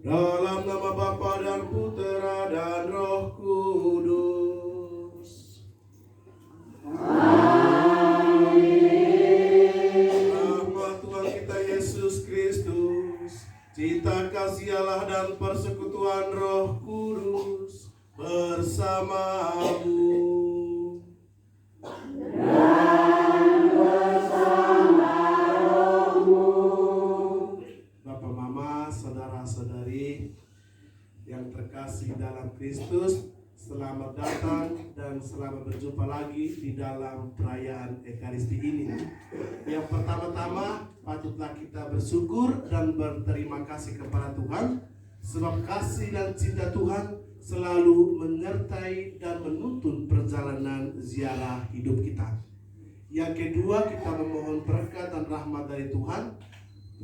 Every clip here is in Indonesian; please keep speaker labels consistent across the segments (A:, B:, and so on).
A: Dalam nama Bapa dan Putera dan Roh Kudus. Amin. Rahmat Tuhan kita Yesus Kristus, cinta kasih Allah dan persekutuan Roh Kudus bersamamu. Dan bersama rohmu. Bapak, Mama, saudara-saudari yang terkasih dalam Kristus, selamat datang dan selamat berjumpa lagi di dalam perayaan Ekaristi ini. Yang pertama-tama, patutlah kita bersyukur dan berterima kasih kepada Tuhan, sebab kasih dan cinta Tuhan selalu menyertai dan menuntun perjalanan ziarah hidup kita. Yang kedua, kita memohon berkat dan rahmat dari Tuhan,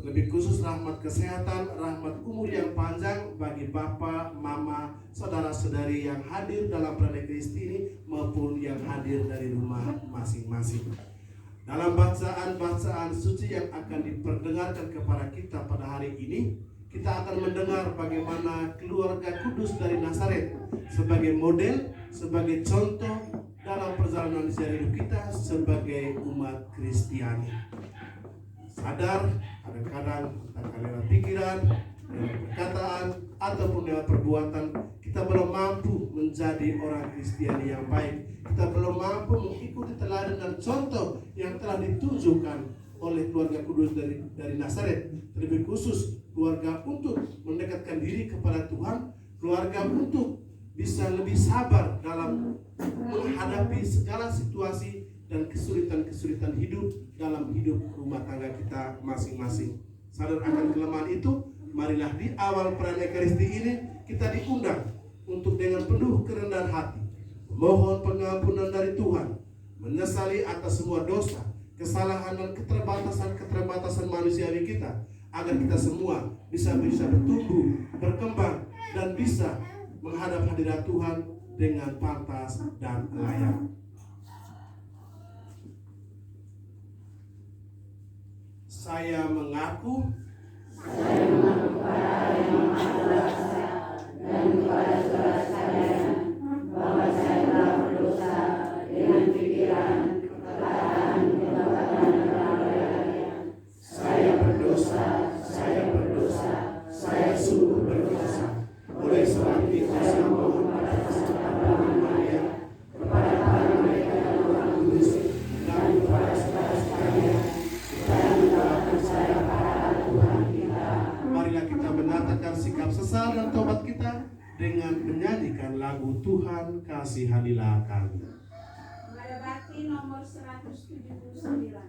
A: lebih khusus rahmat kesehatan, rahmat umur yang panjang bagi Bapak, Mama, saudara-saudari yang hadir dalam perayaan Ekaristi ini maupun yang hadir dari rumah masing-masing. Dalam bacaan-bacaan suci yang akan diperdengarkan kepada kita pada hari ini, kita akan mendengar bagaimana keluarga kudus dari Nazaret sebagai model, sebagai contoh dalam perjalanan ziarah hidup kita sebagai umat Kristiani. Sadar, kadang-kadang lewat pikiran, lewat perkataan, ataupun lewat perbuatan, kita belum mampu menjadi orang Kristiani yang baik. Kita belum mampu mengikuti teladan dan contoh yang telah ditunjukkan oleh keluarga kudus dari Nazaret. Lebih khusus, keluarga untuk mendekatkan diri kepada Tuhan, keluarga untuk bisa lebih sabar dalam menghadapi segala situasi dan kesulitan-kesulitan hidup dalam hidup rumah tangga kita masing-masing. Sadar akan kelemahan itu, marilah di awal perayaan Ekaristi ini kita diundang untuk dengan penuh kerendahan hati memohon pengampunan dari Tuhan, menyesali atas semua dosa, kesalahan dan keterbatasan manusiawi kita, agar kita semua bisa bertumbuh, berkembang, dan bisa menghadap hadirat Tuhan dengan pantas dan layak. Saya mengaku kepada Yang Maha Kuasa dan kepada saudara sekalian bahwa saya telah berdosa dengan pikiran, perkataan, perbuatan, dan perbuatan. Saya berdosa, saya sungguh berdosa. Oleh sebab itu saya mohon pada kesempatan Maria, kepada para malaikat dan Roh Kudus, dan kepada saudara sekalian, supaya mendoakan saya pada Tuhan kita. Marilah kita menyatakan sikap sesal dan tobat kita dengan menyanyikan lagu Tuhan Kasihanilah Kami.
B: Pada bakti nomor 179.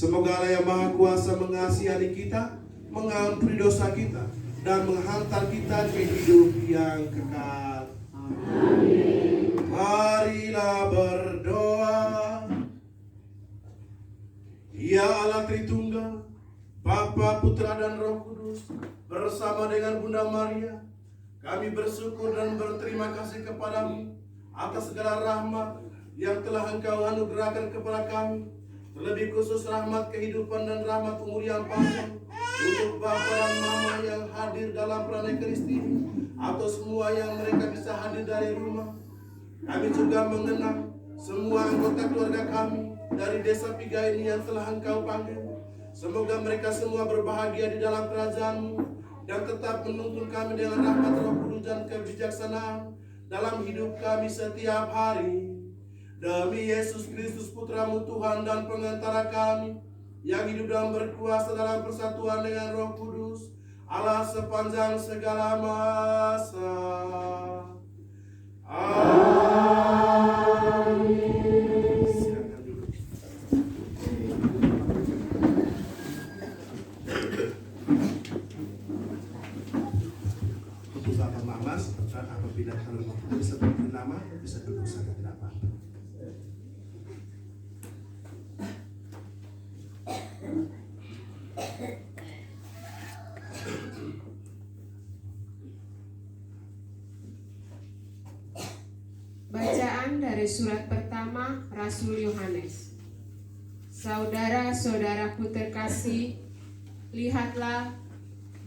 A: Semoga Allah yang Maha Kuasa mengasihani kita, mengampuni dosa kita, dan menghantar kita ke hidup yang kekal. Amin. Marilah berdoa. Ya Allah Tritunggal, Bapa, Putra, dan Roh Kudus, bersama dengan Bunda Maria, kami bersyukur dan berterima kasih kepadamu atas segala rahmat yang telah Engkau anugerahkan kepada kami. Terlebih khusus rahmat kehidupan dan rahmat umur yang panjang untuk Bapak dan Mama yang hadir dalam perayaan Ekaristi ini, atau semua yang mereka bisa hadir dari rumah. Kami juga mengenang semua anggota keluarga kami dari desa Piga ini yang telah Engkau panggil. Semoga mereka semua berbahagia di dalam kerajaan-Mu yang tetap menuntun kami dengan rahmat Roh Kudus dan kebijaksanaan dalam hidup kami setiap hari. Demi Yesus Kristus Putramu Tuhan dan pengantara kami, yang hidup dan berkuasa dalam persatuan dengan Roh Kudus, Allah sepanjang segala masa. Amin. Silakan duduk. Untuk Bapak Mamas, apabila kalau bisa beri nama, bisa duduk saja, tidak apa-apa.
C: Bacaan dari surat pertama Rasul Yohanes. Saudara-saudaraku terkasih, lihatlah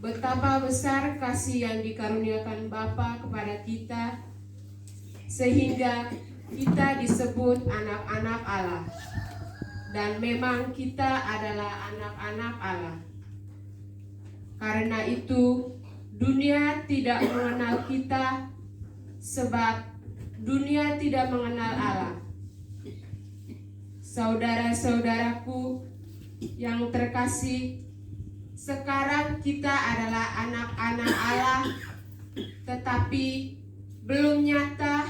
C: betapa besar kasih yang dikaruniakan Bapa kepada kita, sehingga kita disebut anak-anak Allah. Dan memang kita adalah anak-anak Allah. Karena itu, dunia tidak mengenal kita, sebab dunia tidak mengenal Allah. Saudara-saudaraku yang terkasih, sekarang kita adalah anak-anak Allah, tetapi belum nyata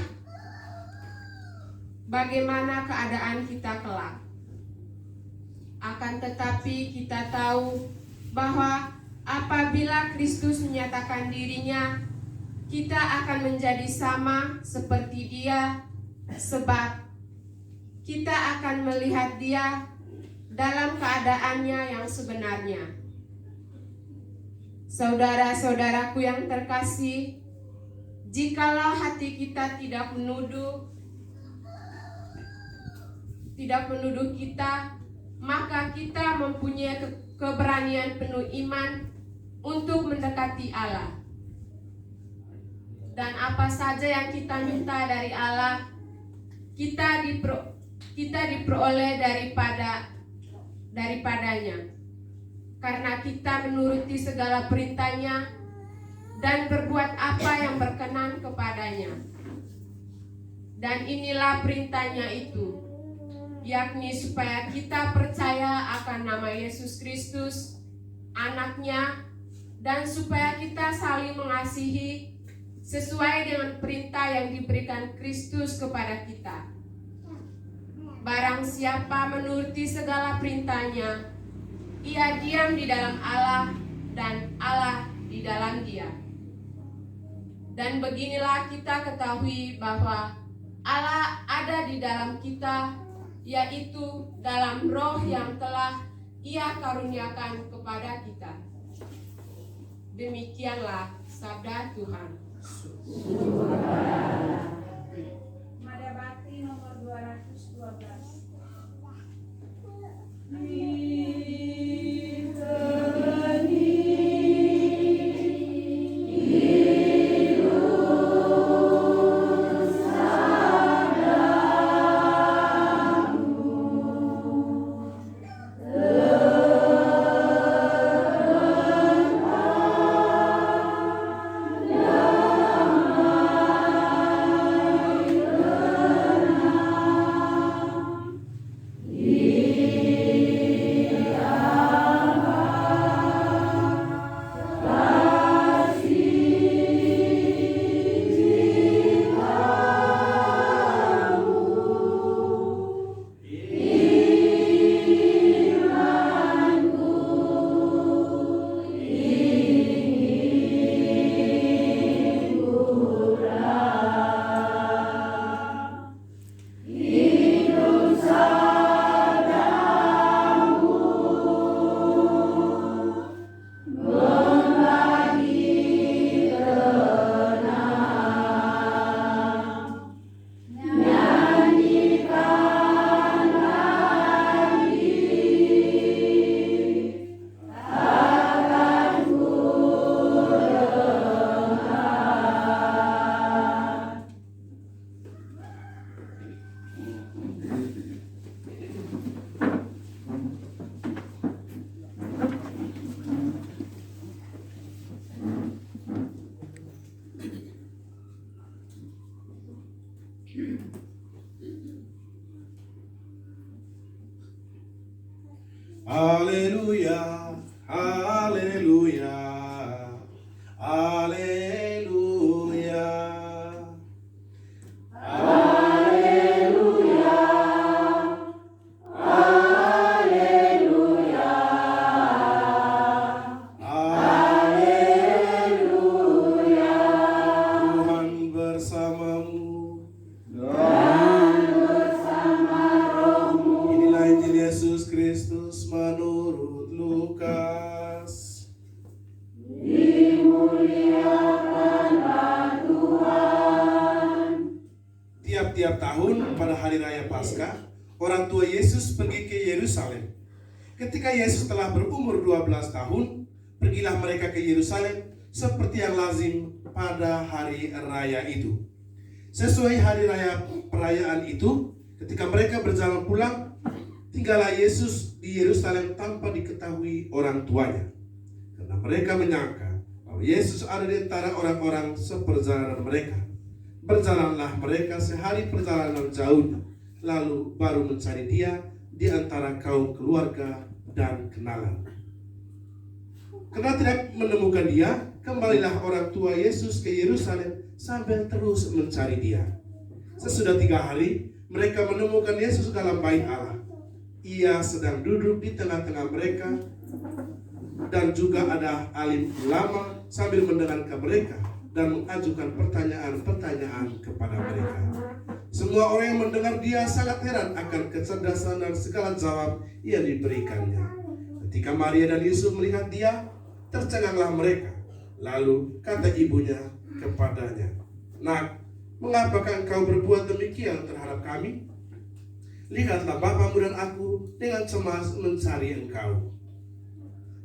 C: bagaimana keadaan kita kelak. Akan tetapi kita tahu bahwa apabila Kristus menyatakan dirinya, kita akan menjadi sama seperti Dia, sebab kita akan melihat Dia dalam keadaannya yang sebenarnya. Saudara-saudaraku yang terkasih, jikalau hati kita tidak menuduh kita, maka kita mempunyai keberanian penuh iman untuk mendekati Allah. Dan apa saja yang kita minta dari Allah, kita diperoleh daripadanya, karena kita menuruti segala perintahnya dan berbuat apa yang berkenan kepadanya. Dan inilah perintahnya itu, yakni supaya kita percaya akan nama Yesus Kristus, Anaknya, dan supaya kita saling mengasihi sesuai dengan perintah yang diberikan Kristus kepada kita. Barang siapa menuruti segala perintahnya, ia diam di dalam Allah dan Allah di dalam dia. Dan beginilah kita ketahui bahwa Allah ada di dalam kita, yaitu dalam Roh yang telah Ia karuniakan kepada kita. Demikianlah sabda Tuhan.
B: Madabakti nomor 212.
A: Tiap-tiap tahun pada hari raya Paskah, orang tua Yesus pergi ke Yerusalem. Ketika Yesus telah berumur 12 tahun, pergilah mereka ke Yerusalem seperti yang lazim pada hari raya itu. Sesuai hari raya perayaan itu, ketika mereka berjalan pulang, tinggallah Yesus di Yerusalem tanpa diketahui orang tuanya. Karena mereka menyangka bahwa Yesus ada di antara orang-orang seperjalanan mereka. Berjalanlah mereka sehari perjalanan jauhnya, lalu baru mencari dia di antara kaum keluarga dan kenalan. Karena tidak menemukan dia, kembalilah orang tua Yesus ke Yerusalem sambil terus mencari dia. Sesudah 3 hari, mereka menemukan Yesus dalam bait Allah. Ia sedang duduk di tengah-tengah mereka, dan juga ada alim ulama sambil mendengarkan mereka dan mengajukan pertanyaan-pertanyaan kepada mereka. Semua orang yang mendengar dia sangat heran akan kecerdasan dan segala jawab yang diberikannya. Ketika Maria dan Yusuf melihat dia, tercenganglah mereka. Lalu kata ibunya kepadanya, "Nak, mengapakah engkau berbuat demikian terhadap kami? Lihatlah bapamu dan aku dengan cemas mencari engkau."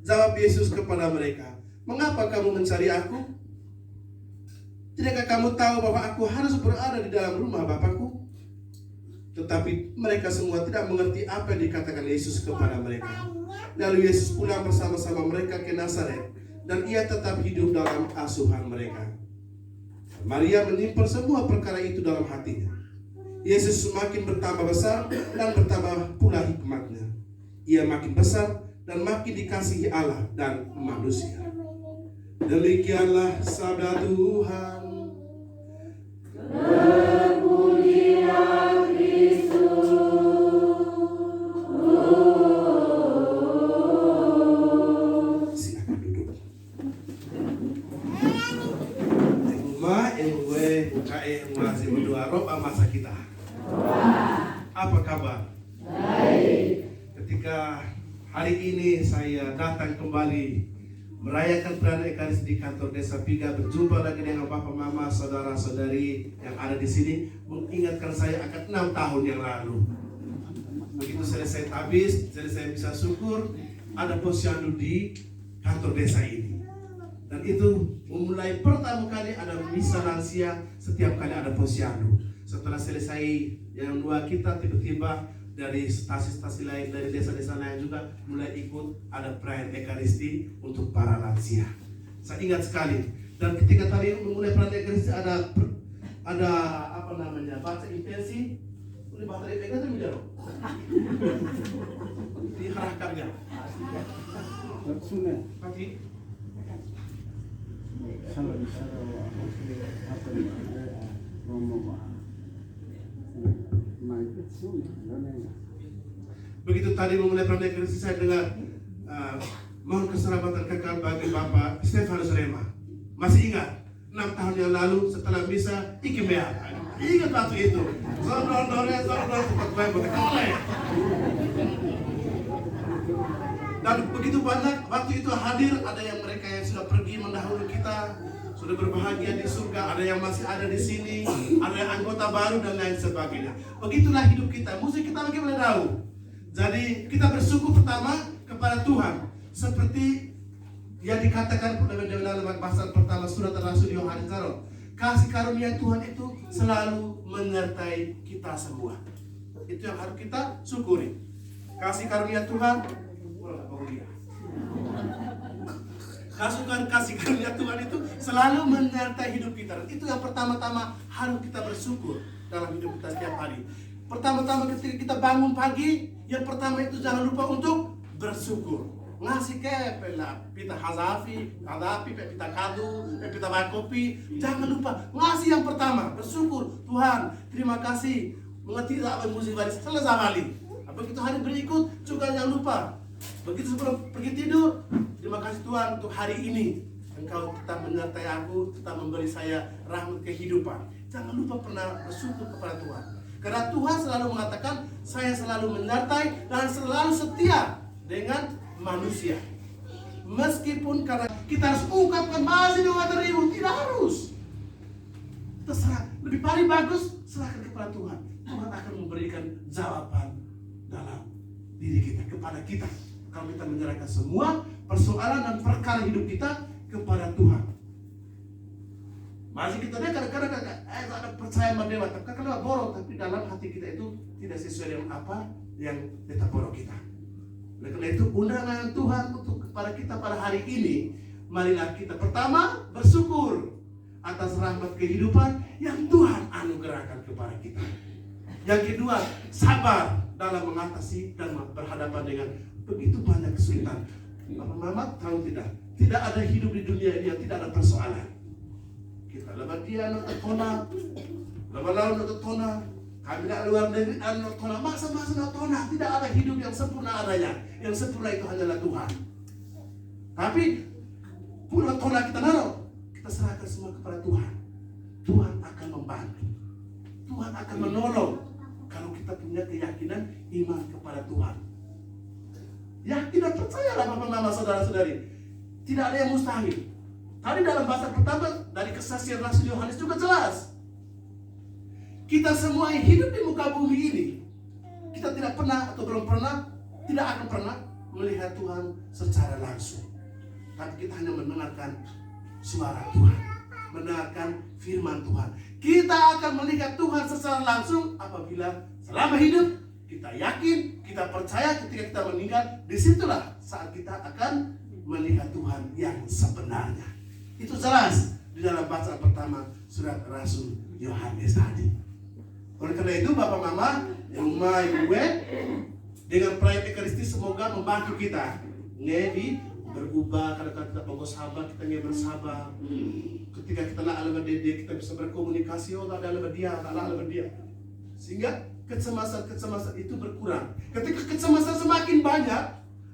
A: Jawab Yesus kepada mereka, "Mengapa kamu mencari aku? Tidakkah kamu tahu bahwa aku harus berada di dalam rumah Bapakku?" Tetapi mereka semua tidak mengerti apa yang dikatakan Yesus kepada mereka. Lalu Yesus pulang bersama-sama mereka ke Nazaret, dan ia tetap hidup dalam asuhan mereka. Maria menyimpan semua perkara itu dalam hatinya. Yesus semakin bertambah besar dan bertambah pula hikmatnya. Ia makin besar dan makin dikasihi Allah dan manusia. Demikianlah sabda Tuhan.
D: Terpujilah Kristus.
A: Silakan duduk. Masih berdoa rob masa kita. Apa kabar?
D: Baik.
A: Ketika hari ini saya datang kembali merayakan perayaan Ekaristi di kantor Desa Piga, berjumpa lagi dengan Bapak, Mama, saudara-saudari yang ada di sini, mengingatkan saya akan 6 tahun yang lalu. Begitu selesai tabis, jadi saya bisa syukur ada posyandu di kantor desa ini. Dan itu memulai pertama kali ada misa lansia, setiap kali ada posyandu. Setelah selesai yang 2 kita, tiba-tiba dari stasi-stasi lain, dari desa-desa lain juga mulai ikut ada perayaan Ekaristi untuk para lansia. Saya ingat sekali. Dan ketika tadi memulai perayaan Ekaristi ada apa namanya, baca intensi, boleh baca intensi itu tidak? Diharapkannya. Pati. Begitu tadi memulai perayaan Ekaristi, saya dengar mohon keselamatan kekal bagi Bapak Stefanus Rema. Masih ingat 6 tahun yang lalu setelah misa Ikimea. Ingat waktu itu. Dan begitu banyak waktu itu hadir, ada yang mereka yang sudah pergi mendahului kita, sudah berbahagia di surga, ada yang masih ada di sini, ada yang anggota baru dan lain sebagainya. Begitulah hidup kita. Mesti kita bagaimana tahu. Jadi kita bersyukur pertama kepada Tuhan, seperti yang dikatakan dalam pasal pertama surat Rasul Yohanes, kasih karunia Tuhan itu selalu menyertai kita semua. Itu yang harus kita syukuri. Kasih karunia Tuhan, kasih karunia Tuhan itu selalu menyertai hidup kita. Itu yang pertama-tama harus kita bersyukur dalam hidup kita setiap hari. Pertama-tama ketika kita bangun pagi, yang pertama itu jangan lupa untuk bersyukur. Ngasih ke pita hazafi, pita kadu, pita kopi. Jangan lupa ngasih yang pertama, bersyukur. Tuhan, terima kasih. Mengerti tak apa musibah selesai kali. Begitu hari berikut juga jangan lupa. Begitu sebelum pergi tidur, terima kasih Tuhan untuk hari ini. Engkau tetap menyertai aku, tetap memberi saya rahmat kehidupan. Jangan lupa pernah bersyukur kepada Tuhan. Karena Tuhan selalu mengatakan, saya selalu menyertai dan selalu setia dengan manusia. Meskipun karena kita harus ungkapkan masih dengan teribu, tidak harus. Terserah, lebih paling bagus serahkan kepada Tuhan. Tuhan akan memberikan jawaban dalam diri kita, kepada kita. Kalau kita menyerahkan semua persoalan dan perkara hidup kita kepada Tuhan. Masih kita lihat kadang-kadang ada percaya sama dewa, kadang-kadang borok, tapi dalam hati kita itu tidak sesuai dengan apa yang kita borok kita. Oleh karena itu undangan Tuhan untuk kepada kita pada hari ini, marilah kita pertama bersyukur atas rahmat kehidupan yang Tuhan anugerahkan kepada kita. Yang kedua, sabar dalam mengatasi dan berhadapan dengan begitu banyak kesulitan. Mama tahu tidak? Tidak ada hidup di dunia ini yang tidak ada persoalan. Kita lebat dia no tona, lebat laut no tona, kami nak luar negeri no tona, masa-masa no tona. Tidak ada hidup yang sempurna adanya. Yang sempurna itu hanyalah Tuhan. Tapi pun tona kita naruh, kita serahkan semua kepada Tuhan. Tuhan akan membantu. Tuhan akan menolong kalau kita punya keyakinan iman kepada Tuhan. Yakin dan percayalah Bapak Mama saudara-saudari. Tidak ada yang mustahil. Tadi dalam bahasa pertama dari kesaksian Rasul Yohanes juga jelas. Kita semua yang hidup di muka bumi ini, kita tidak pernah atau belum pernah, tidak akan pernah melihat Tuhan secara langsung. Tapi kita hanya mendengarkan suara Tuhan, mendengarkan firman Tuhan. Kita akan melihat Tuhan secara langsung apabila selama hidup kita yakin, kita percaya. Ketika kita meninggal, disitulah saat kita akan melihat Tuhan yang sebenarnya. Itu jelas di dalam bacaan pertama surat Rasul Yohanes tadi. Oleh karena itu Bapak Mama, yang rumah ibu dengan perayaan Ekaristi semoga membantu kita ngedi berubah. Kadang-kadang kita pokok sabar, kita nggak bersabar. Ketika kita nak ala berdede, kita bisa berkomunikasi. Oh tak ada ala dia, tak ada ala dia. Sehingga kecemasan itu berkurang. Ketika kecemasan semakin banyak,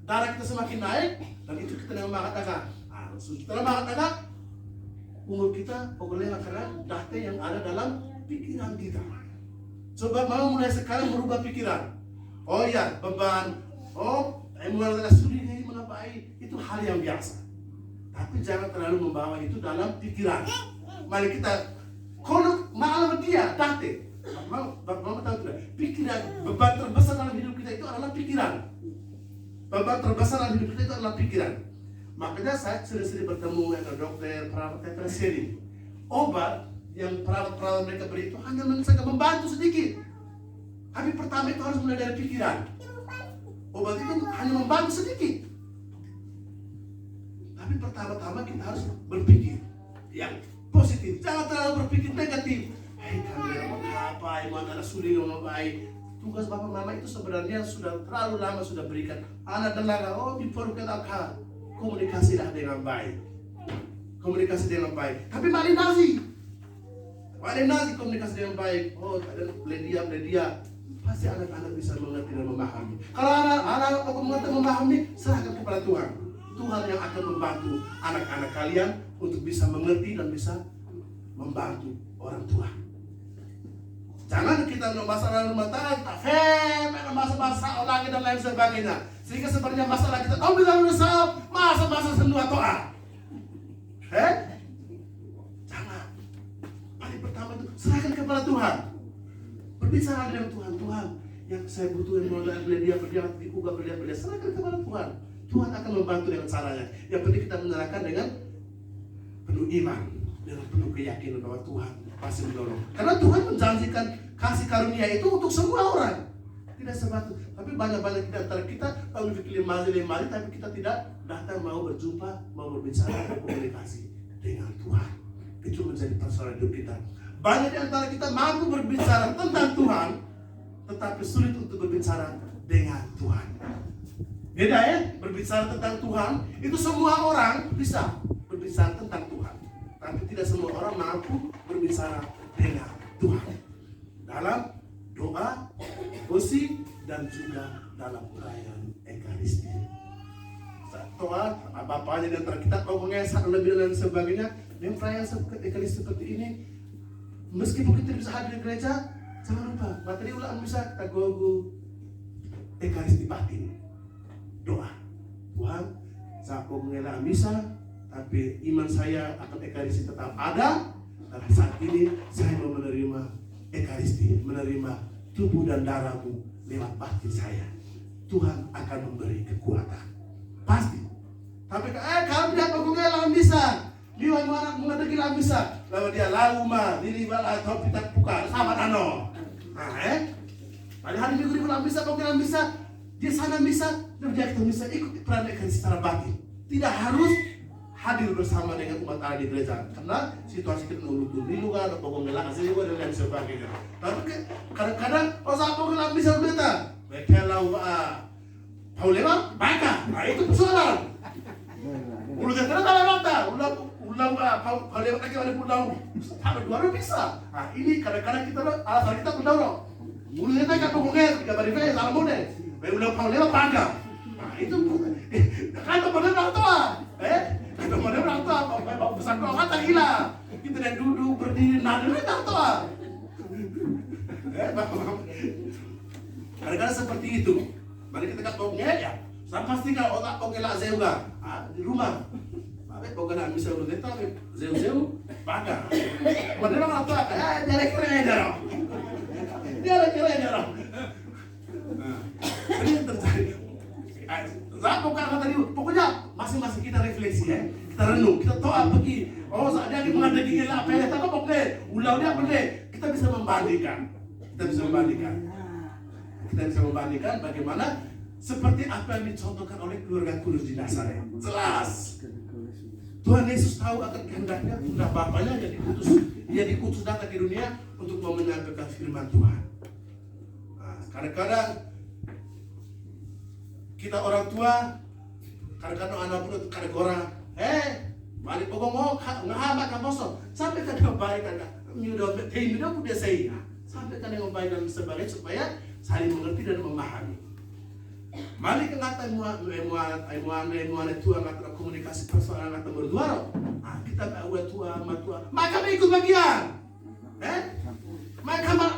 A: darah kita semakin naik, dan itu kita yang mengatakan, setelah mengatakan umur kita pokoknya karena data yang ada dalam pikiran kita. Coba mau mulai sekarang merubah pikiran. Oh ya, beban, mulai studi ini menapai, itu hal yang biasa. Tapi jangan terlalu membawa itu dalam pikiran. Mari kita kalau malam dia data. Bapak Mama tahu tidak? Pikiran, beban terbesar dalam hidup kita itu adalah pikiran. Beban terbesar dalam hidup kita itu adalah pikiran. Makanya saya sering-sering bertemu dengan dokter, perawat sering. Obat yang perawat-perawat mereka beri itu hanya membantu sedikit. Tapi pertama itu harus mulai dari pikiran. Obat itu hanya membantu sedikit. Tapi pertama-tama kita harus berpikir yang positif. Jangan terlalu berpikir negatif. Kami mau apa? Mau ada sulit mau baik. Tugas Bapak Mama itu sebenarnya sudah terlalu lama sudah berikan. Anak dengar, before kita komunikasilah dengan baik. Komunikasi dengan baik. Tapi malinasi komunikasi dengan baik. Ada bledia. Pasti anak-anak bisa mengerti dan memahami. Kalau anak-anak mengerti memahami, serahkan kepada Tuhan. Tuhan yang akan membantu anak-anak kalian untuk bisa mengerti dan bisa membantu orang tua. Jangan kita masalah rumah tangga, masalah lagi dan lain sebagainya. Sehingga sebenarnya masalah kita, bisa menyesal, masa semua toa. Jangan. Paling pertama itu serahkan kepada Tuhan. Berbicara dengan Tuhan, yang saya butuhin mulai beliau diubah beliau, serahkan kepada Tuhan. Tuhan akan membantu dengan caranya. Yang penting kita menyerahkan dengan penuh iman, dengan penuh keyakinan bahwa Tuhan pasti menolong. Karena Tuhan menjanjikan kasih karunia itu untuk semua orang. Tidak sebatu. Tapi banyak-banyak di antara kita kalau berpikir lemari, tapi kita tidak datang mau berjumpa, mau berbicara, berkomunikasi dengan Tuhan. Itu menjadi persoalan hidup kita. Banyak di antara kita mampu berbicara tentang Tuhan, tetapi sulit untuk berbicara dengan Tuhan. Beda ya, berbicara tentang Tuhan, itu semua orang bisa berbicara tentang Tuhan. Tapi tidak semua orang mampu berbicara dengan Tuhan. Dalam doa, dosi, dan juga dalam perayaan Ekaristi. Doa, bapaknya di antara kita, kalau mengesah lebih dan sebagainya, dengan perayaan Ekaristi seperti ini, meskipun kita bisa hadir di gereja, jangan lupa, materi ulang bisa kita gogo Ekaristi batin. Doa, Tuhan, Saat mengelak misa, tapi iman saya akan Ekaristi tetap ada. Dan saat ini saya mau menerima Ekaristi, menerima tubuh dan darahmu lewat batin saya. Tuhan akan memberi kekuatan, pasti. Tapi kalau dia mengelak misa, dia anak mengadegi la misa, lalu dia lauma, diri bala atau pitak puka, sahabat ano. Pada hari minggu di misa, mengelak misa, dia sana misa, dia kita misa ikut peran Ekaristi secara batin. Tidak harus hadir bersama dengan umat Allah di gereja, karena situasi kita nunggu dulu kan, atau mengelak asli juga dan lain sebagainya. Tapi kadang-kadang saat mengelak misa berita, kalau Paulema, baca, itu persoalan. Udah ternyata lewat, ulang Paulema lagi ada pulang, ada dua bisa. Nah ini kadang-kadang kita alasan kita berdorong. Mulai kita ngomongnya tiga bari face, salah mode. Ulang Paulema baca. Nah itu kan kemudian orang tua, kemudian orang tua, besar kau kata gila. Kita yang duduk berdiri, nada orang tua. Kadang-kadang seperti itu. Mari kita ngomongnya ya. Saya pastikan otak kau kelak zeuga di rumah. Tapi kau kena misal lu kita zeu baga. Kemudian orang tua, dia keren aja. Dia keren aja. Ini yang terjadi. Saya kata tadi, pokoknya masing-masing kita refleksi ya, kita renung, kita tahu apa ki. Oh, saat dia menghadapi kelak apa ya, tapi pokoknya ulau dia boleh. Kita bisa membandingkan, bagaimana seperti apa yang dicontohkan oleh keluarga kudus di Nazaret. Jelas. Tuhan Yesus tahu akan kehendaknya, sudah Bapaknya dia dikutus datang ke dunia untuk mau menyampaikan firman Tuhan. Nah, kadang-kadang kita orang tua, kadang-kadang anak muda kadang-kadang, balik pokok mau ngahamat kamoso, sampai kadang baik kadang, udah punya saya, sampai kadang baik dan sebagainya supaya saling mengerti dan memahami. Mari ke ngata emuan tua ngata komunikasi persoalan ngata berdua. Ah kita bawa tua matua, maka ikut bagian. Maka apa?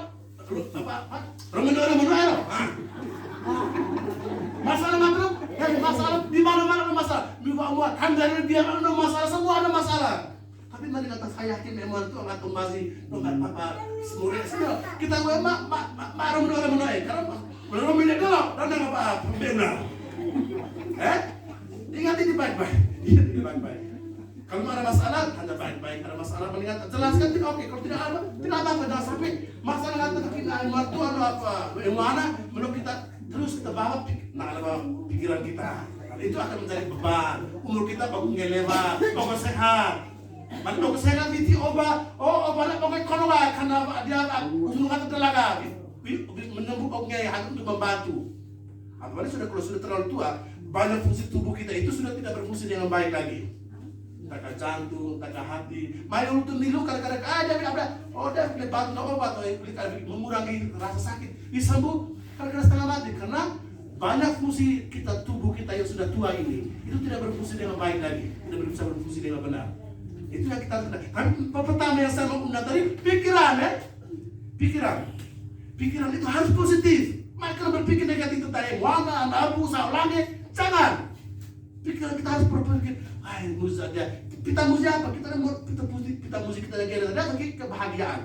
A: Romano. Masalah makro, masalah di mana-mana ada masalah. Muat handal dia ada masalah, semua ada masalah. Tapi mari kata saya yakin emuan tua ngata masih apa semua kita bawa mak Romano karena belum minyak dulu, dan apa benar? Ingat ini baik-baik. Kalau ada masalah, hanya baik-baik. Ada masalah melihat, jelaskan tidak oke. Kalau tidak ada, jangan sampai masalah kata kita mertua atau apa, mana menurut kita terus kita bawa, pikiran kita. Itu akan menjadi beban. Umur kita bagus ngelewa, bagus sehat. Mana bagus sehat itu obat pakai konoba karena dia umur kata telaga. Menyembuh oknya yang untuk membantu. Apalagi kalau sudah terlalu tua, banyak fungsi tubuh kita itu sudah tidak berfungsi dengan baik lagi. Entahkah jantung, entahkah hati. Mari untuk nilu kadang-kadang dia lebat obat atau mengurangi rasa sakit. Disembuh kadang-kadang setengah mati karena banyak fungsi kita tubuh kita yang sudah tua ini itu tidak berfungsi dengan baik lagi, tidak bisa berfungsi dengan benar. Itu yang kita lihat. Tapi pertama yang saya mau undang tadi Pikiran itu harus positif. Maka berpikir negatif tentang warna, nabu, saulange, jangan. Pikiran kita harus berpikir, musa dia. Kita musi apa? Kita musi kita negara ada kebahagiaan.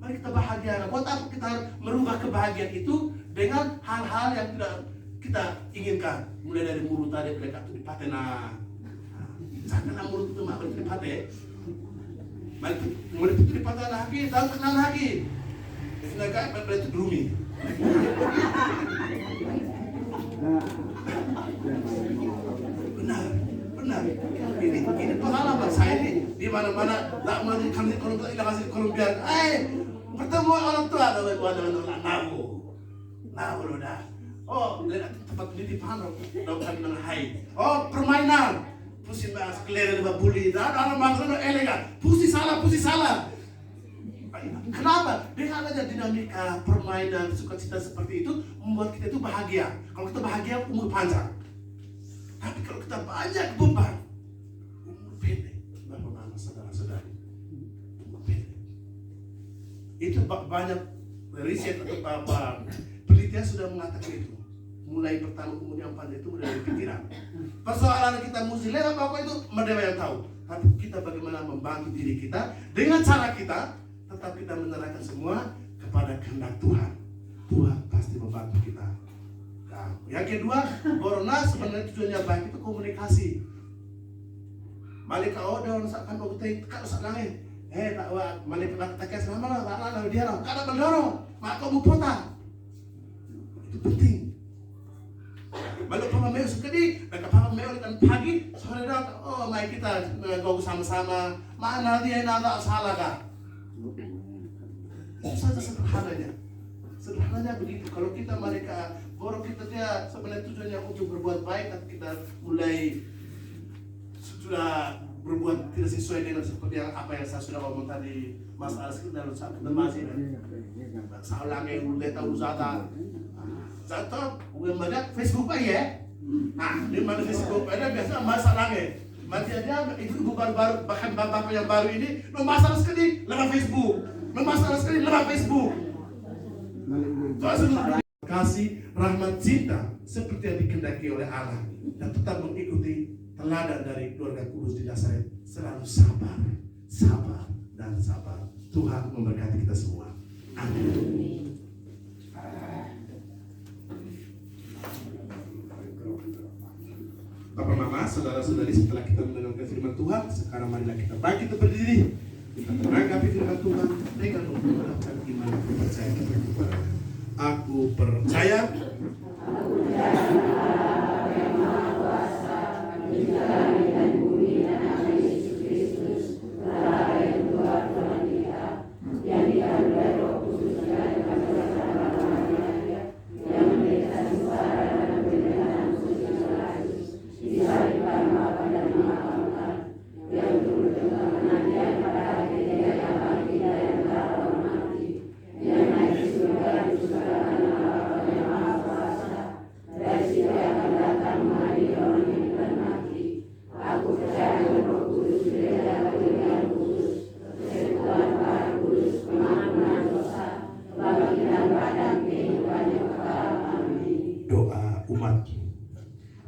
A: Mari kita bahagia. Buat apa kita harus merubah kebahagiaan itu dengan hal-hal yang tidak kita inginkan. Mulai dari mulut tadi mereka tuh dipatena. Janganlah mulut itu mak berpate. Mari mulut itu dipatena lagi, tahu kenal lagi. Senaga itu drumi. Benar. Ini pengalaman saya ini di mana-mana. Tak mau kami kalau tak hilang hasil Kolombian. Bertemu orang tua ada nabu udah. Oh, lihat tempat pendidikan dong kami dengan hai. Oh, permainan. Pusing bahas kelihatan babuli. Dan orang maksudnya elegan. Pusi salah. Kenapa? Dengan adanya dinamika permainan sukacita seperti itu membuat kita itu bahagia. Kalau kita bahagia umur panjang. Tapi kalau kita banyak beban umur pendek. Bapak-bapak, saudara-saudari, umur pendek. Itu banyak riset atau penelitian sudah mengatakan itu. mulai pertama kemudian pandai itu mulai dari pikiran. Persoalan kita mesti lewat pokok itu mereka yang tahu. Tapi kita bagaimana membantu diri kita dengan cara kita, tetap kita menyerahkan semua kepada kehendak Tuhan. Tuhan pasti membantu kita. Nah, yang kedua, corona sebenarnya tujuannya baik itu komunikasi. Balik ke orang sakan bagus tak usah langit. Tak wa balik ke takas sama lah, tak dia lah. Kada mendorong, mak kau potang. Itu penting. Balik papa meo sekali, mereka papa meo kan pagi, sore dah. Oh, mari kita go sama-sama. Mana dia nada salah kah? Saja sederhananya. Sederhananya begitu. Kalau kita mereka, orang kita dia sebenarnya tujuannya untuk berbuat baik, tapi kita mulai sudah berbuat tidak sesuai dengan seperti apa yang saya sudah ngomong tadi. Masalah sekitar saat kita masih saya ulangi udah tahu zata. Zata udah banyak Facebook aja ya. Nah, di mana Facebook ada biasa masalahnya. Mati aja itu baru bahkan bapak yang baru ini masalah sekali lewat Facebook. Masalah sekali lewat Facebook. Kasih rahmat cinta seperti yang dikehendaki oleh Allah dan tetap mengikuti teladan dari keluarga kudus di Nazaret, selalu sabar, sabar dan sabar. Tuhan memberkati kita semua. Amin. Bapak Mama, saudara-saudari, setelah kita mendengarkan firman Tuhan, sekarang marilah kita bangkit kita berdiri. Kita menanggapi firman Tuhan dengan menggunakan iman dan percaya kita kepada Aku percaya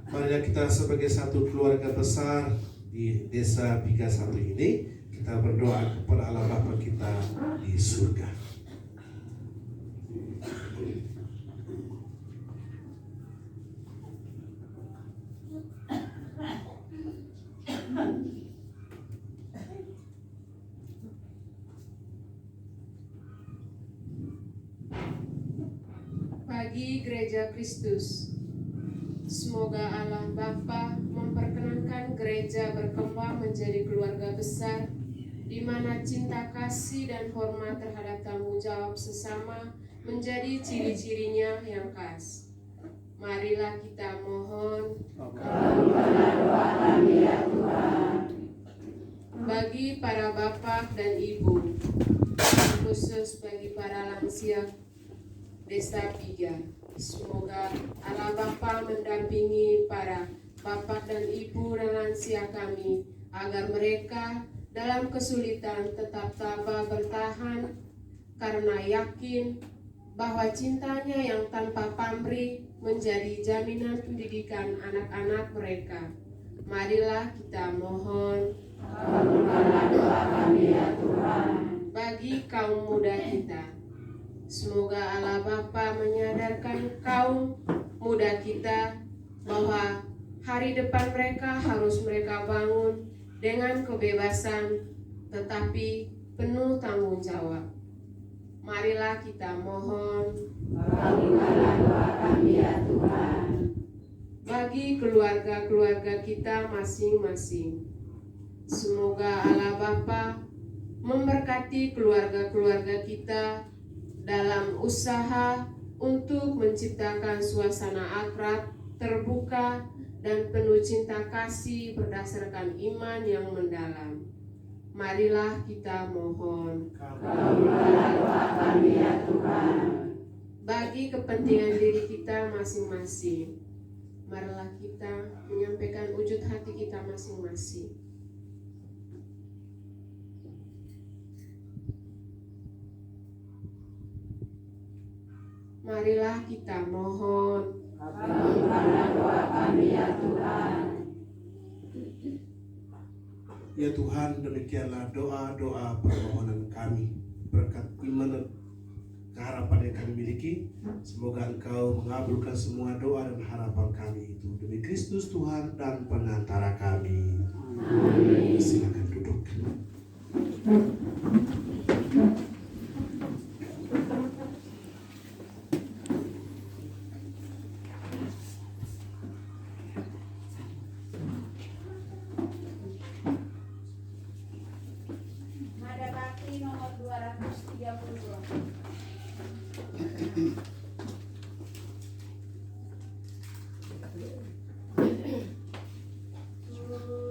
A: marilah kita sebagai satu keluarga besar di desa Biga 1 ini, kita berdoa kepada Allah Bapa kita di surga.
C: Bagi Gereja Kristus, semoga Allah Bapa memperkenankan gereja berkembang menjadi keluarga besar di mana cinta kasih dan hormat terhadap tanggung jawab sesama menjadi ciri-cirinya yang khas. Marilah kita mohon,
D: Kabulkanlah doa kami ya Tuhan.
C: bagi para bapak dan ibu, khusus bagi para lansia Desa Biga. Semoga Allah Bapa mendampingi para bapak dan ibu dan lansia kami agar mereka dalam kesulitan tetap tabah bertahan karena yakin bahwa cintanya yang tanpa pamrih menjadi jaminan pendidikan anak-anak mereka. Marilah kita mohon,
D: Kabulkanlah doa kami ya Tuhan.
C: bagi kaum muda kita. Semoga Allah Bapa menyadarkan kaum muda kita bahwa hari depan mereka harus mereka bangun dengan kebebasan tetapi penuh tanggung jawab. Marilah kita mohon,
D: Kabulkanlah doa kami ya Tuhan.
C: bagi keluarga-keluarga kita masing-masing. Semoga Allah Bapa memberkati keluarga-keluarga kita dalam usaha untuk menciptakan suasana akrab, terbuka, dan penuh cinta kasih berdasarkan iman yang mendalam. Marilah kita mohon,
D: Kabulkanlah doa kami ya Tuhan.
C: bagi kepentingan diri kita masing-masing. Marilah kita menyampaikan wujud hati kita masing-masing. Marilah kita mohon,
D: Kabulkanlah doa kami ya Tuhan.
A: Ya Tuhan, demikianlah doa-doa permohonan kami. Berkat iman dan keharapan yang kami miliki, semoga Engkau mengabulkan semua doa dan harapan kami itu. Demi Kristus Tuhan dan pengantara kami.
D: Amin.
A: Silakan duduk.
B: Nada bakti nomor 232.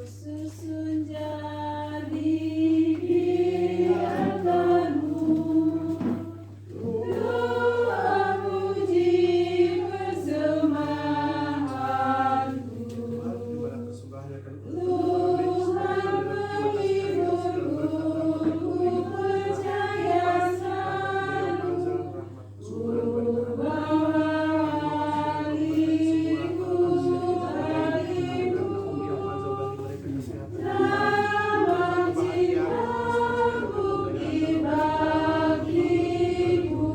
B: Susun jadi biarkanmu doa puji persembahanku. Tuhan menghiburku percaya selalu bahwa hatiku nama cintamu dibagiku.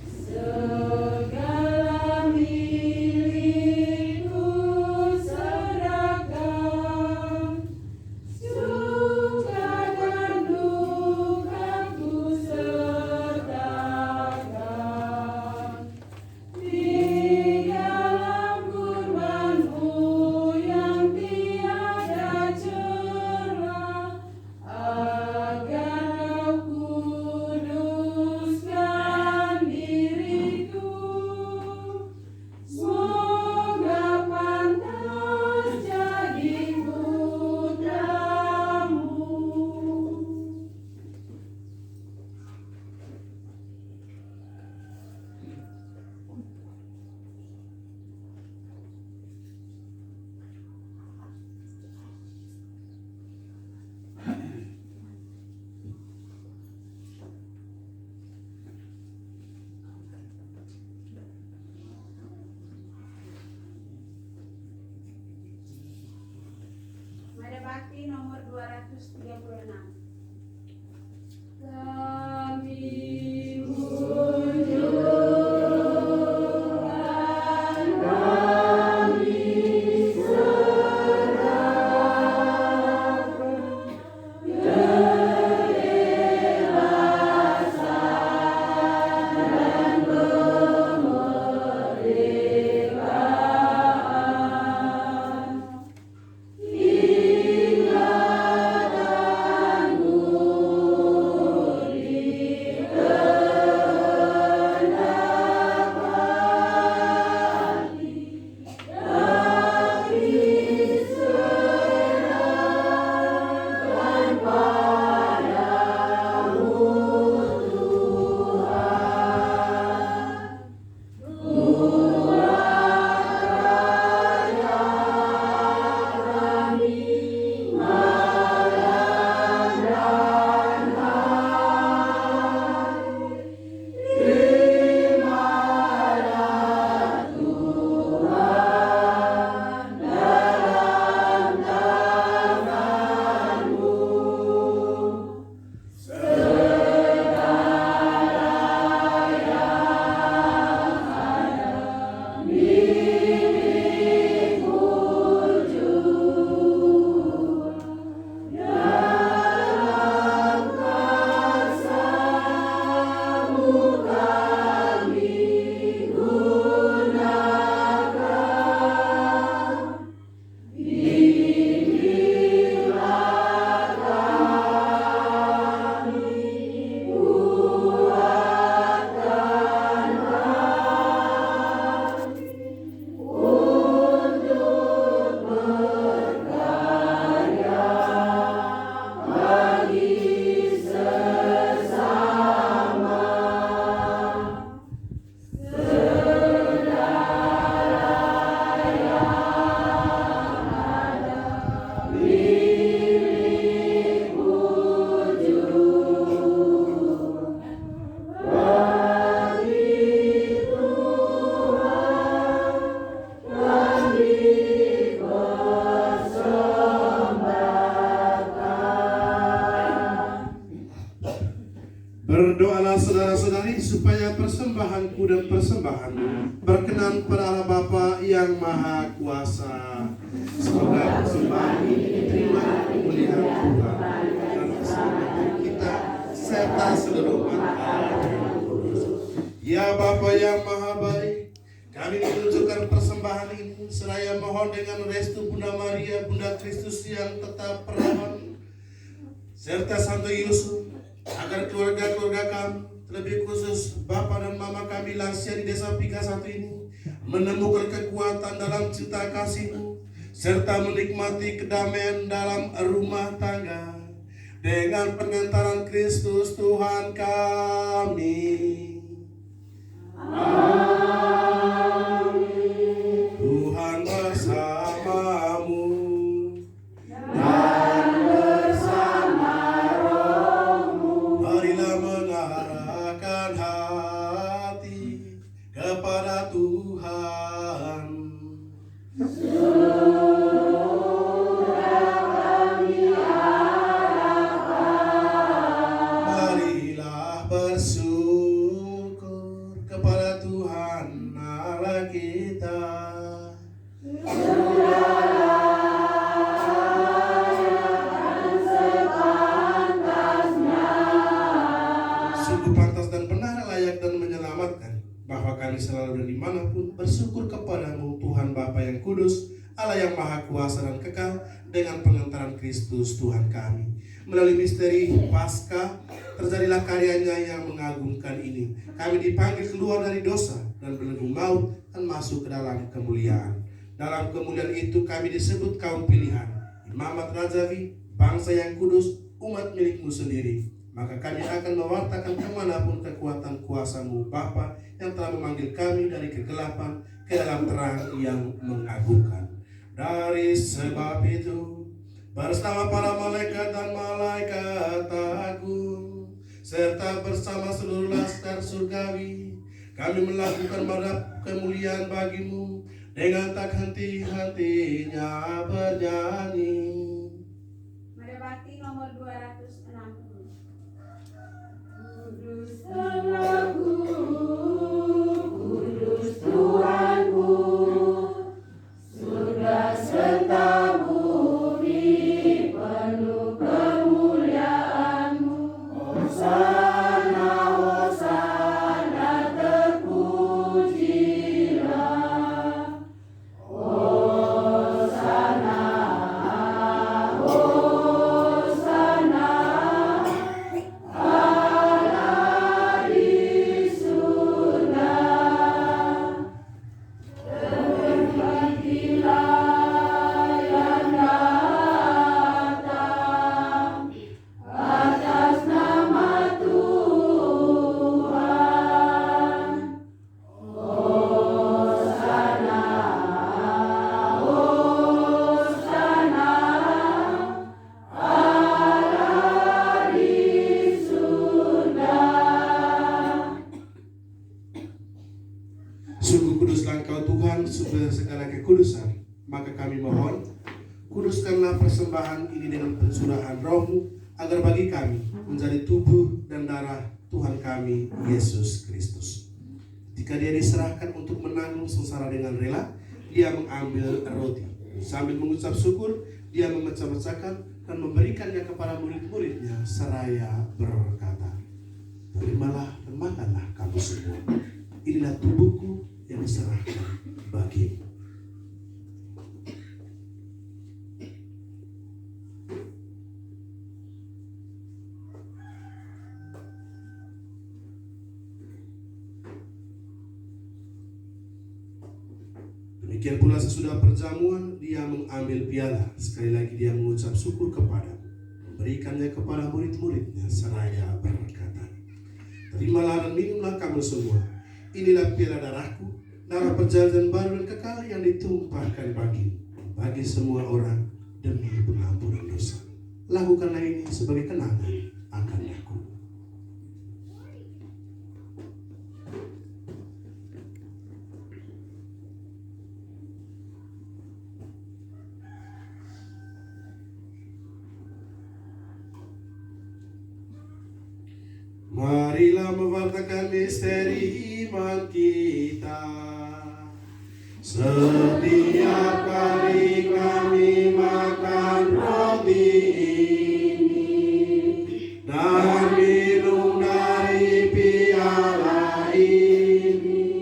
B: Segala milikku serahkan, suka dan dukaku sertakan. Di dalam kurbanmu yang tiada celah, agar kau kuduskan diriku. Semoga pantas jadi putramu. Nada bakti nomor 236. Kami menunjukkan kami serahkan kebebasan dan kemerdekaan. Ingatan mulia
A: Berdoalah saudara-saudari supaya persembahanku dan persembahanmu berkenan pada Allah Bapa yang Maha Kuasa. Semoga persembahan ini diterima kemuliaan Tuhan dan keselamatan kita serta seluruh umat Allah yang kudus. Ya Bapa yang Maha Baik, kami menunjukkan persembahan ini seraya mohon dengan restu Bunda Maria, Bunda Kristus yang tetap perawan, serta Santo Yusuf, agar keluarga-keluarga kami, terlebih khusus Bapa dan Mama kami lansia di desa Pika 1 ini, menemukan kekuatan dalam cinta kasih-Mu, serta menikmati kedamaian dalam rumah tangga, dengan pengantaran Kristus Tuhan kami. Amin. Tuhan bersamamu dan bersama rohmu. Marilah mengarahkan hati kepada Tuhan. Marilah bersyukur kepada Tuhan Allah kita. Sungguh pantas dan benar, layak dan menyelamatkan, bahwa kami selalu dan dimanapun bersyukur kepadamu Tuhan Bapa yang kudus, Allah yang Maha Kuasa dan kekal, dengan pengantaran Kristus Tuhan kami. Melalui misteri Paskah terjadilah karyanya yang mengagumkan ini. Kami dipanggil keluar dari dosa dan belenggu maut dan masuk ke dalam kemuliaan. Dalam kemuliaan itu kami disebut kaum pilihan, imamat rajawi, bangsa yang kudus, umat milikmu sendiri. Maka kami akan mewartakan kemanapun kekuatan kuasa-Mu Bapa yang telah memanggil kami dari kegelapan ke dalam terang yang mengagumkan. Dari sebab itu, bersama para malaikat dan malaikat agung, serta bersama seluruh laskar surgawi, kami melakukan madhab kemuliaan bagi-Mu dengan tak henti-hentinya bernyanyi.
B: Mendapati nomor 260. Kudus
D: Allahku, kudus Tuhanku, surga serta bumi penuh kemuliaan-Mu. Hosana, Hosana, terpujilah. Hosana, Hosana, Allah di surga. Terpujilah yang datang atas nama Tuhan. Hosana, Hosana, Allah di surga.
A: Sungguh kuduslah Engkau Tuhan, sumber segala kekudusan. Maka kami mohon, kuduskanlah persembahan ini dengan pencurahan Roh-Mu, agar bagi kami menjadi tubuh dan darah Tuhan kami Yesus Kristus. Jika Dia diserahkan untuk menanggung sengsara dengan rela, Dia mengambil roti. Sambil mengucap syukur, Dia memecah-mecahkan dan memberikannya kepada murid-muridnya seraya berkata, "Terimalah dan makanlah kamu semua. Inilah tubuhku yang diserahkan bagimu." Demikian pula sesudah perjamuan, Dia mengambil piala. Sekali lagi Dia mengucap syukur kepadamu, memberikannya kepada murid-muridnya seraya berkata, "Terimalah dan minumlah kamu semua. Inilah piala darahku, darah perjanjian baru dan kekal yang ditumpahkan bagi semua orang demi pengampunan dosa. Lakukanlah ini sebagai kenangan akan aku." Marilah mewartakan misteri iman kita. Setiap kali kami makan roti ini dan minum dari piala ini,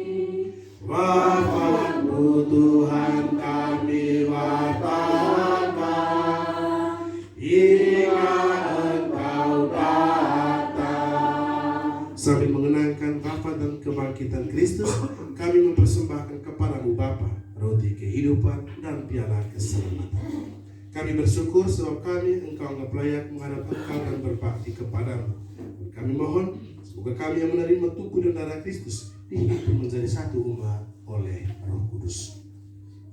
A: wafat-Mu Tuhan kami wartakan hingga Engkau datang. Sambil mengenangkan wafat dan kebangkitan Kristus, kami mempersembahkan kepadamu Bapa roti kehidupan dan piala keselamatan. Kami bersyukur sebab kami Engkau anggap layak menghadap Engkau dan berbakti kepadamu. Kami mohon semoga kami yang menerima tubuh dan darah Kristus dihidup menjadi satu umat oleh Roh Kudus.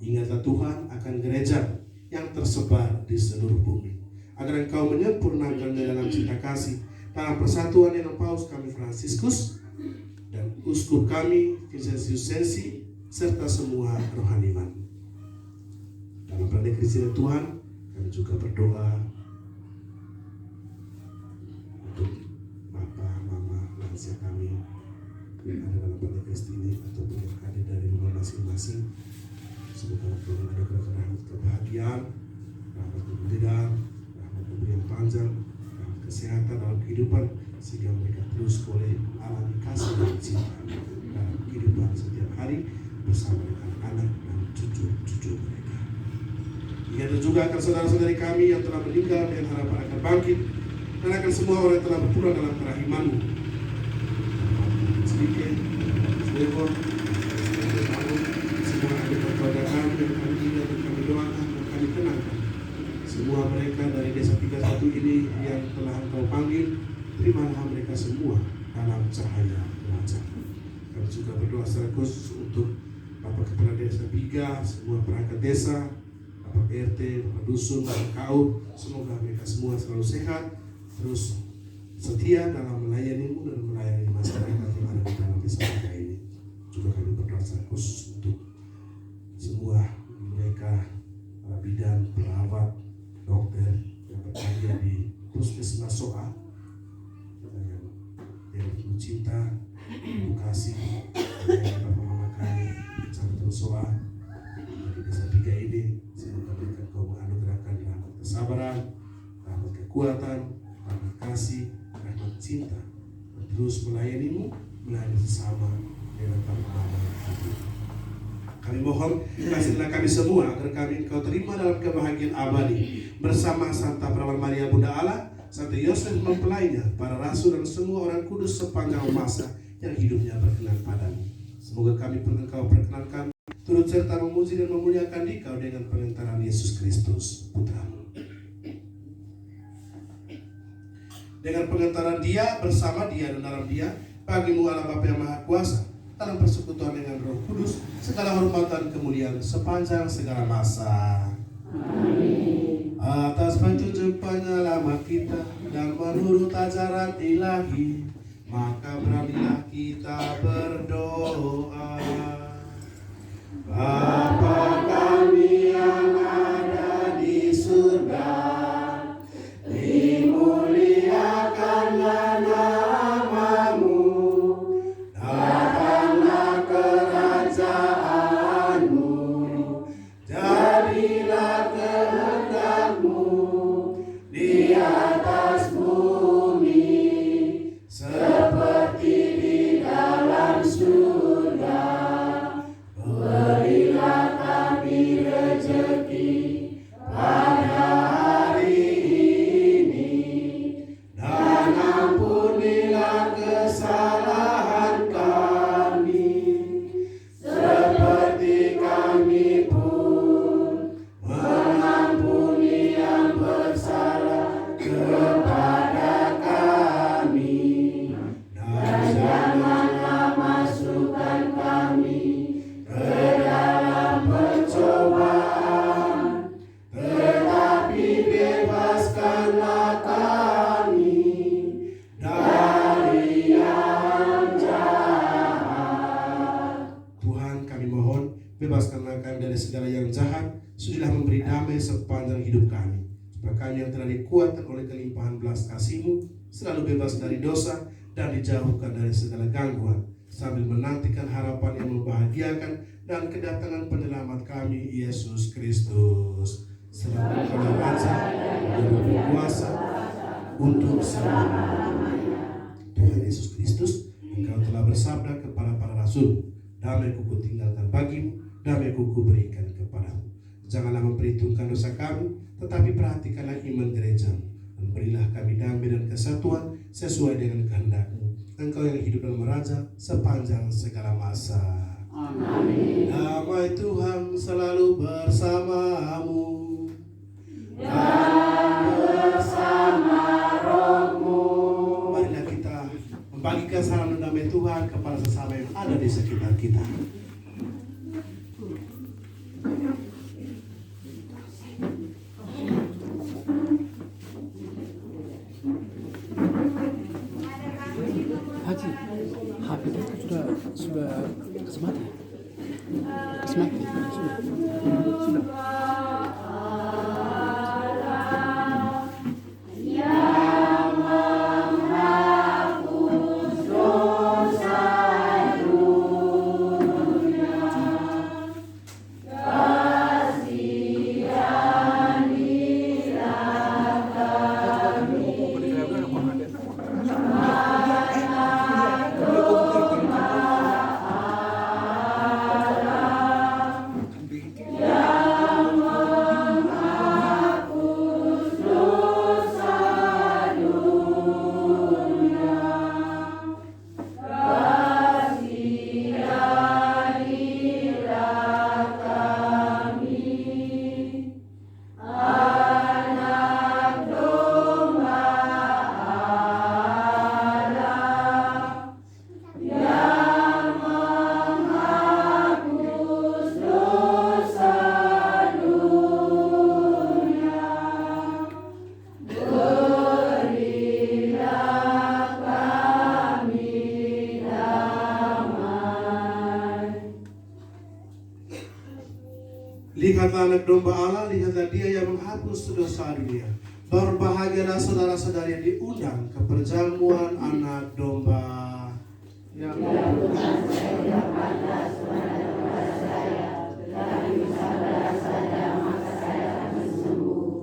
A: Ingatlah Tuhan akan gereja yang tersebar di seluruh bumi, agar Engkau menyempurnakannya dalam cinta kasih, dalam persatuan dengan Paus kami Fransiskus dan uskup kami Vincentius Sensi serta semua rohaniwan. Dalam pandai Kristus Tuhan, kami juga berdoa untuk Bapak, Mama, lansia kami yang ada dalam pandai Kristus ini ataupun yang ada dari rumah masing-masing. Semoga Tuhan ada rahmat kebahagiaan, rahmat kemuliaan, rahmat yang panjang, rahmat kesehatan dalam kehidupan, sehingga mereka terus boleh alami kasih dan cinta dalam kehidupan setiap hari bersama dengan anak dan cucu-cucu mereka. Ingat juga akan saudara-saudari kami yang telah meninggal dengan harapan akan bangkit, dan akan semua orang yang telah berpulang dalam kerahiman-Mu. Sedikit, semua anggota keluarga kami yang kami ingat dan kami doakan dan kami kenangkan. Semua mereka dari desa 31 ini yang telah Engkau panggil, terimalah mereka semua dalam cahaya wajah. Kami juga berdoa secara khusus untuk Bapak Kepala Desa Biga, semua perangkat desa, Bapak RT, Bapak Dusun, Bapak KAU, semoga mereka semua selalu sehat, terus setia dalam melayani-Mu dan melayani masyarakat yang ada di dalam desa Biga ini. Juga kami berdoa secara khusus untuk semua mereka, para bidan, perawat, dokter yang bekerja di Puskesmas Soa, yang penuh cinta, penuh kasih, yang Bapak Mama kami, Kecamatan Soa, dari desa Biga ini, semoga mereka Kau menganugerahkan rahmat kesabaran, rahmat kekuatan, rahmat kasih, rahmat cinta, dan terus melayani-Mu, melayani sesama dengan tanpa hidup. Kami mohon kasihlah kami semua agar kami Engkau terima dalam kebahagiaan abadi bersama Santa Perawan Maria Bunda Allah, Santo Yosef mempelainya, para rasul dan semua orang kudus sepanjang masa yang hidupnya berkenan padamu. Semoga kami pun Engkau perkenankan turut serta memuji dan memuliakan Dikau dengan pengentaran Yesus Kristus Putra-Mu. Dengan pengentaran Dia, bersama Dia dan dalam Dia, bagi-Mu Allah Bapa yang Maha Kuasa, dalam persekutuan dengan Roh Kudus, segala hormat dan kemuliaan sepanjang segala masa. Amin. Atas petunjuk penyelamat kita dan menurut ajaran ilahi, maka beranilah kita berdoa. Bapa kami yang ada di surga, dimuliakanlah nama-Mu, datanglah kerajaan-Mu, jadilah kehendak-Mu di atas bumi seperti di dalam surga. Berilah kami rezeki pada hari ini, dan ampunilah kesalahan kami, seperti kami pun mengampuni yang bersalah kepada kami, dan janganlah masukkan kami ke dalam pencobaan, tetapi bebaskanlah kami dari yang jahat. Tuhan, kami mohon, bebaskanlah kami dari segala yang jahat, sudilah memberi damai sepanjang hidup kami, supaya kami yang telah dikuatkan oleh kelimpahan belas kasih-Mu selalu bebas dari dosa dan dijauhkan dari segala gangguan, sambil menantikan harapan yang membahagiakan dan kedatangan penyelamat kami, Yesus Kristus. Sebab Engkau Raja yang berkuasa untuk selama-lamanya. Tuhan Yesus Kristus, Engkau telah bersabda kepada para rasul, damai-Ku tinggalkan bagimu, damai-Ku berikan kepadamu. Janganlah memperhitungkan dosa kami, tetapi perhatikanlah iman gereja-Mu, dan berilah kami damai dan kesatuan sesuai dengan kehendak-Mu. Engkau yang hidup dan meraja sepanjang segala masa. Amin. Damai Tuhan selalu bersamamu dan bersama rohmu. Marilah kita membagikan salam dan damai Tuhan kepada sesama yang ada di sekitar kita.
E: Haji, HP kita sudah kesempatan. Sudah.
A: Lihatlah anak domba Allah, lihatlah Dia yang menghapus dosa dunia. Berbahagialah saudara-saudari yang diundang ke perjamuan anak domba. Ya Tuhan, saya tidak pantas kepada saya, tetapi bersabarlah saja, maka saya akan sembuh.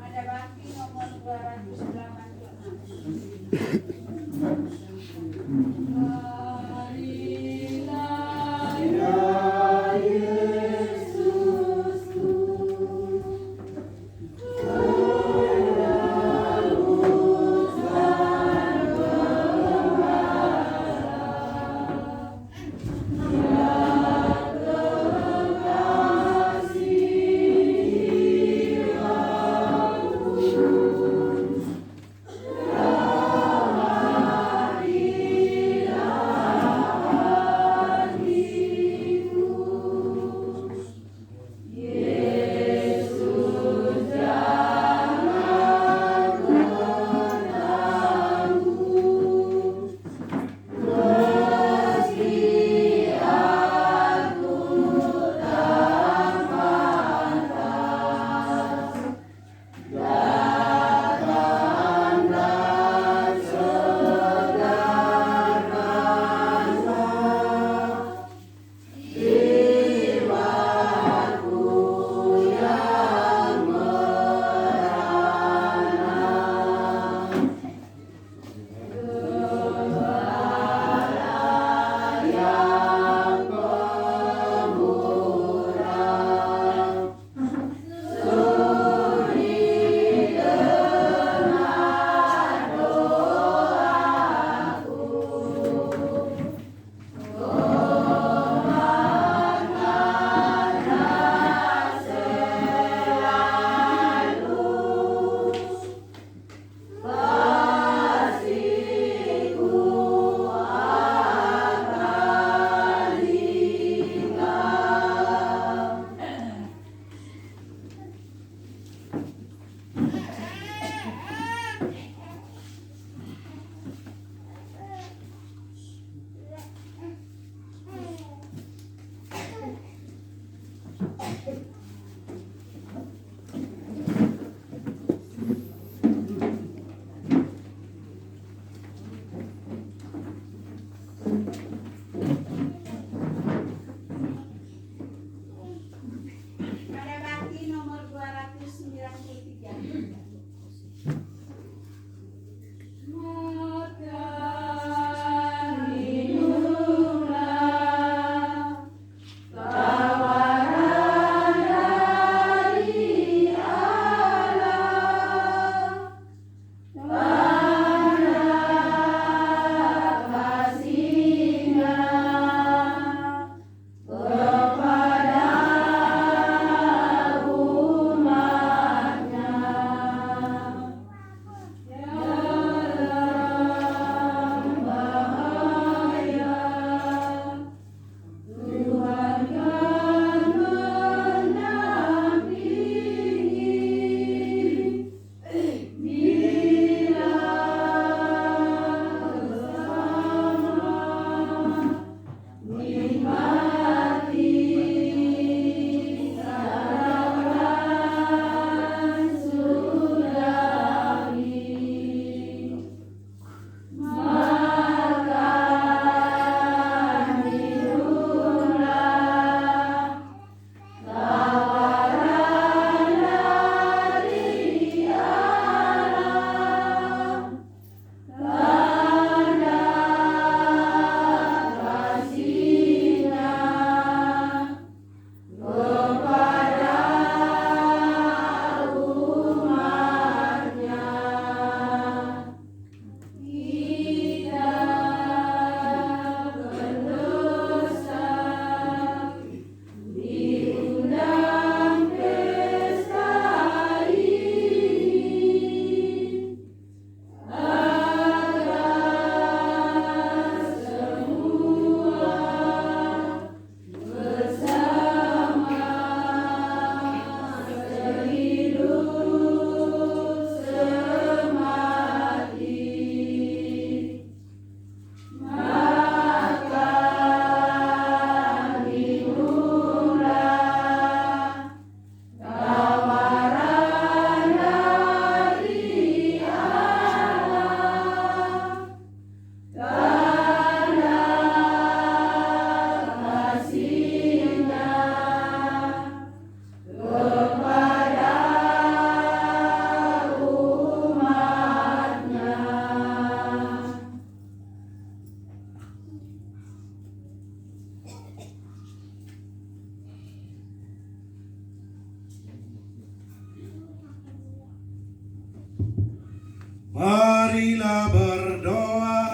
B: Ada bakti nomor 286.
A: Marilah berdoa.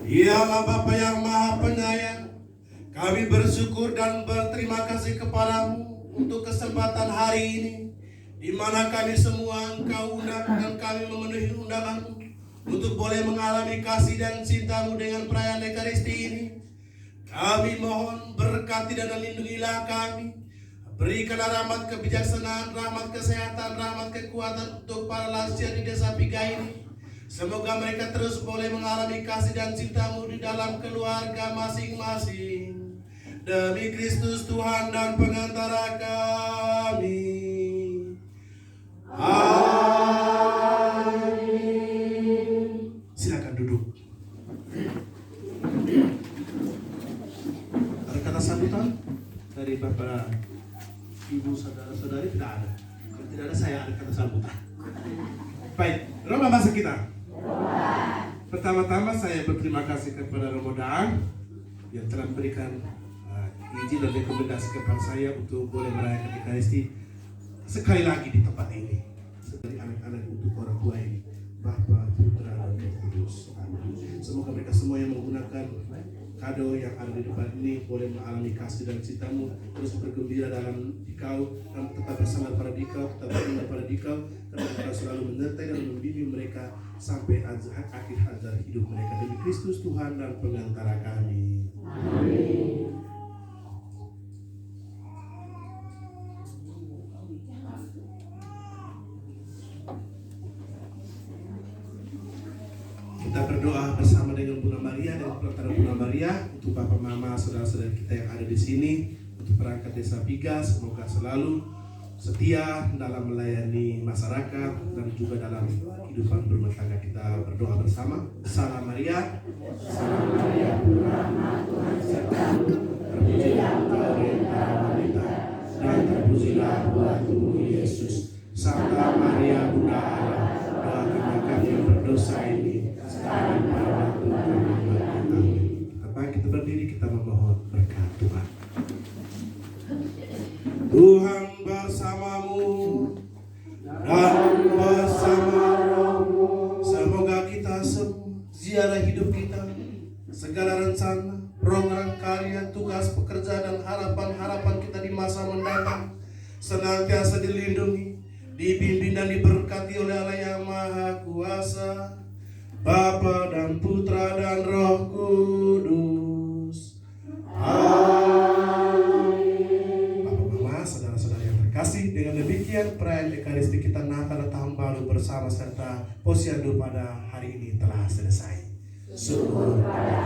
A: Ya Allah Bapa yang Maha Penyayang, kami bersyukur dan berterima kasih kepadamu untuk kesempatan hari ini, di mana kami semua Engkau undang dan kami memenuhi undanganmu untuk boleh mengalami kasih dan cintamu dengan perayaan Ekaristi ini. Kami mohon berkati dan lindungilah kami. Berikanlah rahmat kebijaksanaan, rahmat kesehatan, rahmat kekuatan untuk para lansia di Desa Piga ini. Semoga mereka terus boleh mengalami kasih dan cintamu di dalam keluarga masing-masing. Demi Kristus Tuhan dan pengantara kami. Amin. Silakan duduk. Ada kata sambutan dari Bapak, Ibu, saudara-saudari? Tidak ada. Kalau tidak ada, saya ada kata sambutan. Baik, Roma masuk kita. Pertama-tama saya berterima kasih kepada Romo Daang yang telah memberikan izin dan rekomendasi kepada saya untuk boleh merayakan Ekaristi sekali lagi di tempat ini. Sebagai anak-anak untuk orang tua ini, Bapa, Putra, dan Roh Kudus. Amin. Semoga mereka semua yang menggunakan kado yang ada di depan ini boleh mengalami kasih dan cintamu, terus bergembira dalam dikau, dan tetap bersama pada dikau, tetap berindah pada dikau, karena engkau selalu menyertai dan membimbing mereka sampai akhir ajar hidup mereka. Demi Kristus Tuhan dan pengantara kami. Amin. Kita berdoa bersama dengan Bunda Maria dan pelantara Bunda Maria untuk Bapak Mama saudara-saudara kita yang ada di sini, untuk perangkat Desa Piga, semoga selalu setia dalam melayani masyarakat dan juga dalam kehidupan berumah tangga. Kita berdoa bersama. Salam Maria.
D: Salam Maria, penuh rahmat, Tuhan sertamu. Terpujilah engkau di antara wanita, dan terpujilah buah tubuhmu Yesus.
A: Santa Maria Bunda Allah, doakanlah kami yang berdosa ini, sekarang pada waktu kami mati. Amin. Kita berdiri, kita memohon berkat Tuhan. Tuhan bersamamu dan bersama rohmu. Semoga kita semua, ziarah hidup kita, segala rencana, program karya, tugas, pekerjaan, dan harapan-harapan kita di masa mendatang senantiasa dilindungi, dibimbing dan diberkati oleh Allah yang Maha Kuasa, Bapa dan Putra dan Roh Kudus. Amin. Bapak Mama, saudara-saudara yang terkasih, dengan demikian perayaan Ekaristi kita Natal dan Tahun Baru bersama serta Posyandu pada hari ini telah selesai. Syukur pada